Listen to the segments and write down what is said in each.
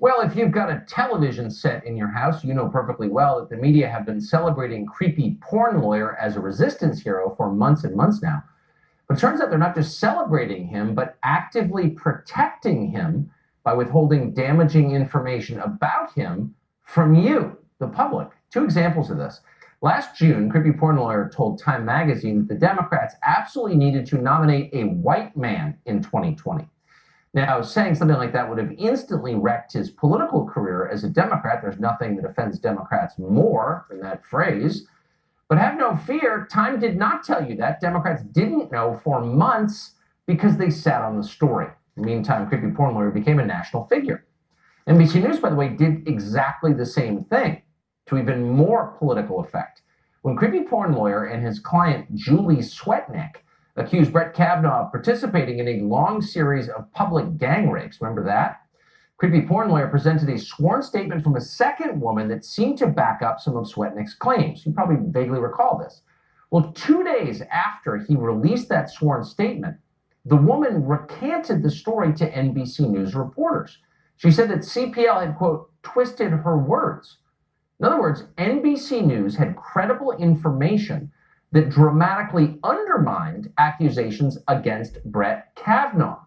Well, if you've got a television set in your house, you know perfectly well that the media have been celebrating creepy porn lawyer as a resistance hero for months and months now. But it turns out they're not just celebrating him, but actively protecting him by withholding damaging information about him from you, the public. Two examples of this. Last June, creepy porn lawyer told Time Magazine that the Democrats absolutely needed to nominate a white man in 2020. Now, saying something like that would have instantly wrecked his political career as a Democrat. There's nothing that offends Democrats more than that phrase. But have no fear, Time did not tell you that. Democrats didn't know for months because they sat on the story. In the meantime, creepy porn lawyer became a national figure. NBC News, by the way, did exactly the same thing to even more political effect. When creepy porn lawyer and his client, Julie Swetnick, accused Brett Kavanaugh of participating in a long series of public gang rapes. Remember that? Creepy porn lawyer presented a sworn statement from a second woman that seemed to back up some of Swetnick's claims. You probably vaguely recall this. Well, 2 days after he released that sworn statement, the woman recanted the story to NBC News reporters. She said that CPL had, quote, twisted her words. In other words, NBC News had credible information that dramatically undermined accusations against Brett Kavanaugh.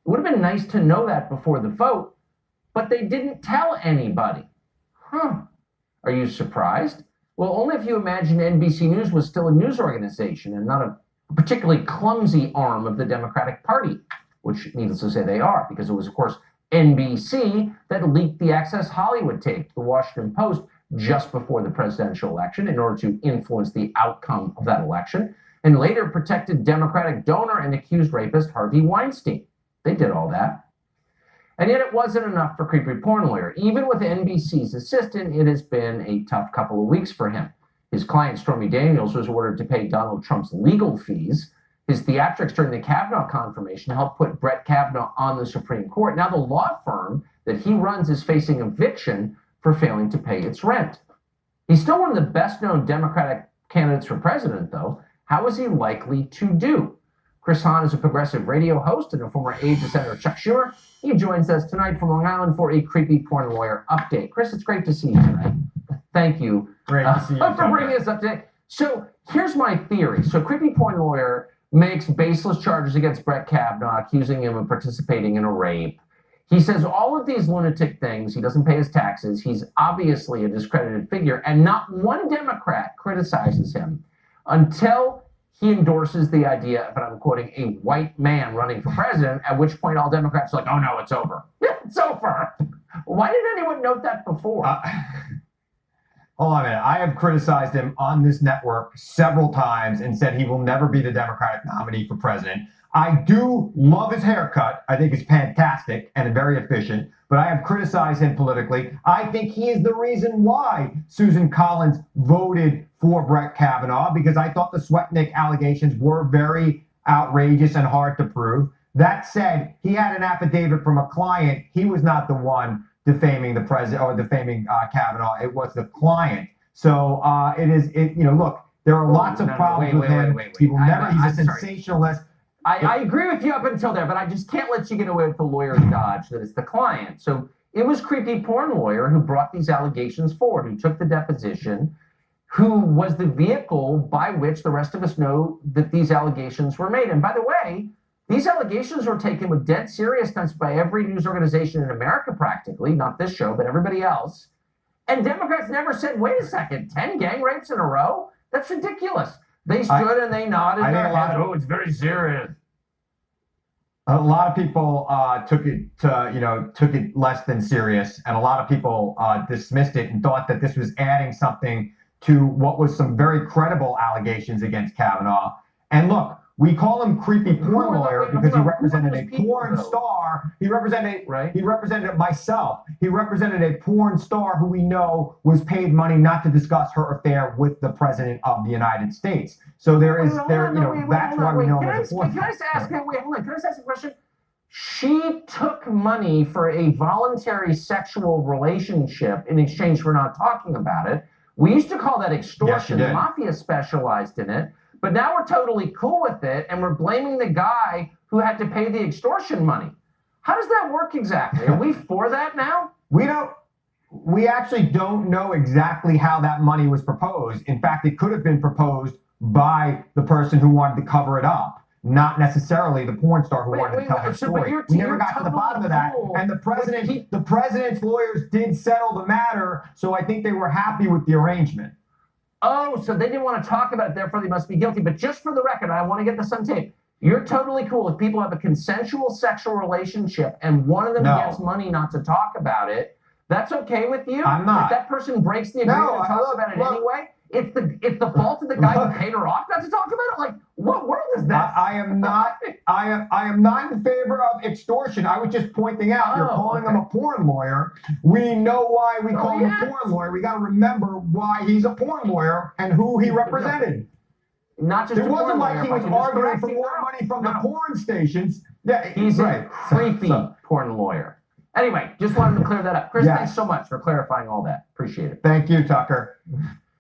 It would have been nice to know that before the vote, but they didn't tell anybody. Are you surprised? Well, only if you imagine NBC News was still a news organization and not a particularly clumsy arm of the Democratic Party, which needless to say they are, because it was, of course, NBC that leaked the Access Hollywood tape to the Washington Post just before the presidential election in order to influence the outcome of that election, and later protected Democratic donor and accused rapist Harvey Weinstein. They did all that. And yet it wasn't enough for creepy porn lawyer. Even with NBC's assistant, it has been a tough couple of weeks for him. His client, Stormy Daniels, was ordered to pay Donald Trump's legal fees. His theatrics during the Kavanaugh confirmation helped put Brett Kavanaugh on the Supreme Court. Now the law firm that he runs is facing eviction for failing to pay its rent. He's still one of the best-known Democratic candidates for president, though. How is he likely to do? Chris Hahn is a progressive radio host and a former aide to Senator Chuck Schumer. He joins us tonight from Long Island for a creepy porn lawyer update. Chris, it's great to see you tonight. Thank you, great to see you for bringing us up today. So here's my theory. So creepy porn lawyer makes baseless charges against Brett Kavanaugh, accusing him of participating in a rape. He says all of these lunatic things. He doesn't pay his taxes. He's obviously a discredited figure, and not one Democrat criticizes him until he endorses the idea of, and I'm quoting, a white man running for president, at which point all Democrats are like, oh no, it's over. It's over. Why didn't anyone note that before? Hold on a minute. I have criticized him on this network several times and said he will never be the Democratic nominee for president. I do love his haircut. I think it's fantastic and very efficient, but I have criticized him politically. I think he is the reason why Susan Collins voted for Brett Kavanaugh, because I thought the Swetnick allegations were very outrageous and hard to prove. That said, he had an affidavit from a client. He was not the one defaming the president or defaming Kavanaugh. It was the client. So look, there are lots of problems with him. He will never, he's a sensationalist. I agree with you up until there, but I just can't let you get away with the lawyer's dodge that it's the client. So it was creepy porn lawyer who brought these allegations forward, who took the deposition, who was the vehicle by which the rest of us know that these allegations were made. And by the way, these allegations were taken with dead seriousness by every news organization in America practically, not this show, but everybody else. And Democrats never said, wait a second, 10 gang rapes in a row? That's ridiculous. They stood and they nodded their head. Oh, it's very serious. A lot of people took it less than serious, and a lot of people dismissed it and thought that this was adding something to what was some very credible allegations against Kavanaugh. And look, we call him creepy porn lawyer because he represented a porn star. He represented myself. He represented a porn star who we know was paid money not to discuss her affair with the president of the United States. So that's why we know him as a porn star. Can I ask a question? She took money for a voluntary sexual relationship in exchange for not talking about it. We used to call that extortion. Yes, the mafia specialized in it. But now we're totally cool with it, and we're blaming the guy who had to pay the extortion money. How does that work exactly? Are we for that now? We actually don't know exactly how that money was proposed. In fact, it could have been proposed by the person who wanted to cover it up, not necessarily the porn star who wanted to tell her story. We never got to the bottom of that. And the president's lawyers did settle the matter, so I think they were happy with the arrangement. Oh, so they didn't want to talk about it, therefore they must be guilty. But just for the record, I want to get this on tape. You're totally cool if people have a consensual sexual relationship and one of them gets money not to talk about it. That's okay with you? I'm not. If that person breaks the agreement and talks about it anyway, it's the fault of the guy who paid her off not to talk about it? Like, what world is that? I am not in favor of extortion. I was just pointing out, you're calling him a porn lawyer. We know why we call him a porn lawyer. We got to remember why he's a porn lawyer and who he represented. Not just it wasn't like he was arguing for more money from the porn stations. Yeah, he's a creepy porn lawyer. Anyway, just wanted to clear that up. Chris, thanks so much for clarifying all that. Appreciate it. Thank you, Tucker.